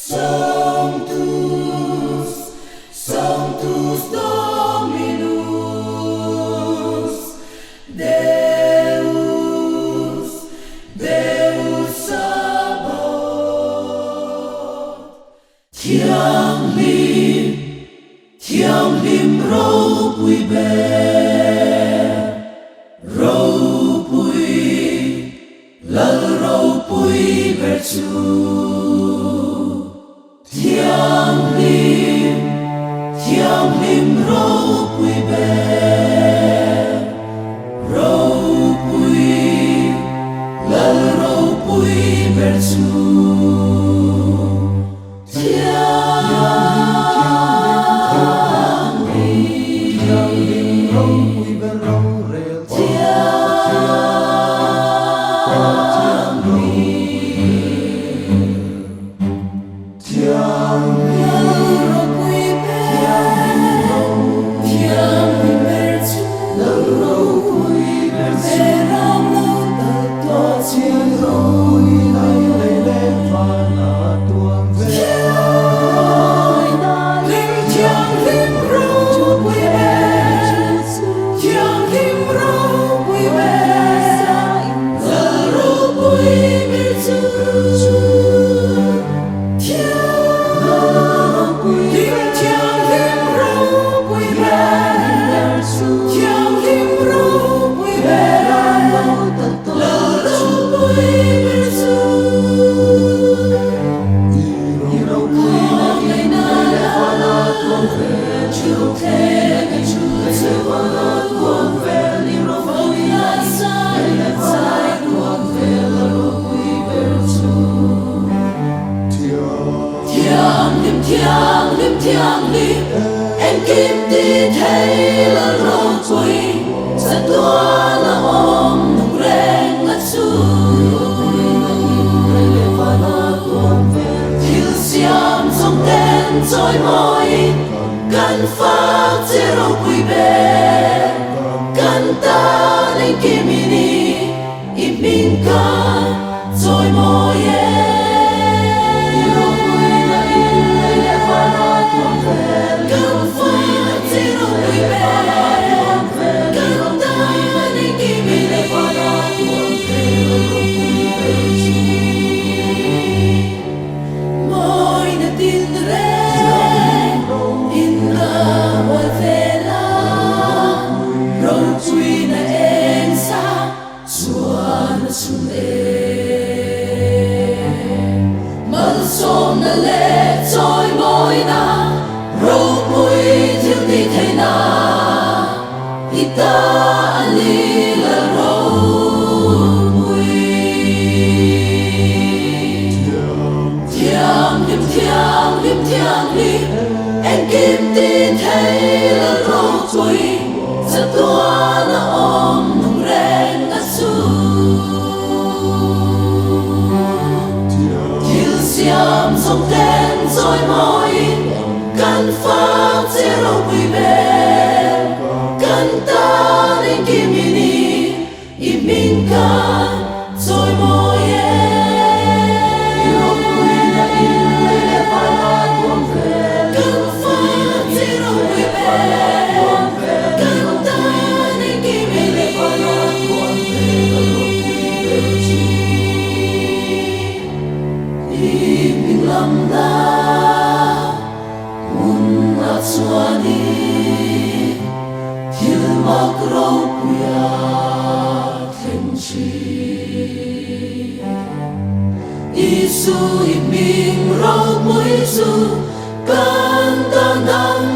Sanctus, Sanctus Dominus, Deus, Deus Sabaoth. Thiêng liêm râu bụi bè, râu bụi lal râu bụi bè chu. Thiêng liêm râu bụi bè, râu bụi lal râu bụi bè chu. Thiêng liêm em kim ti thấy là râu bụi rất toa là ôm nung rèn ngất thiếu xiêm sông tên trôi môi căn phát chỉ râu bụi bè căn ta lên kim ini im mình cả trôi môi som na le trôi môi na râu bụi thiếu đi thấy na ita ali là râu bụi thiêng liêm em kim tin thấy là râu bụi rất toa na ôm nung rèn ngất xiêm sông tên trôi môi căn phát chỉ râu bụi bè căn ta lên kim ini im mình cả trôi môi râu bụi là in lệ và là tuôn về căn phát chỉ râu bụi bè căn ta lên kim ini và là tuôn về râu bụi bè lam da unna suani til makro puya tenchi isu iming rau muisu kan ta nang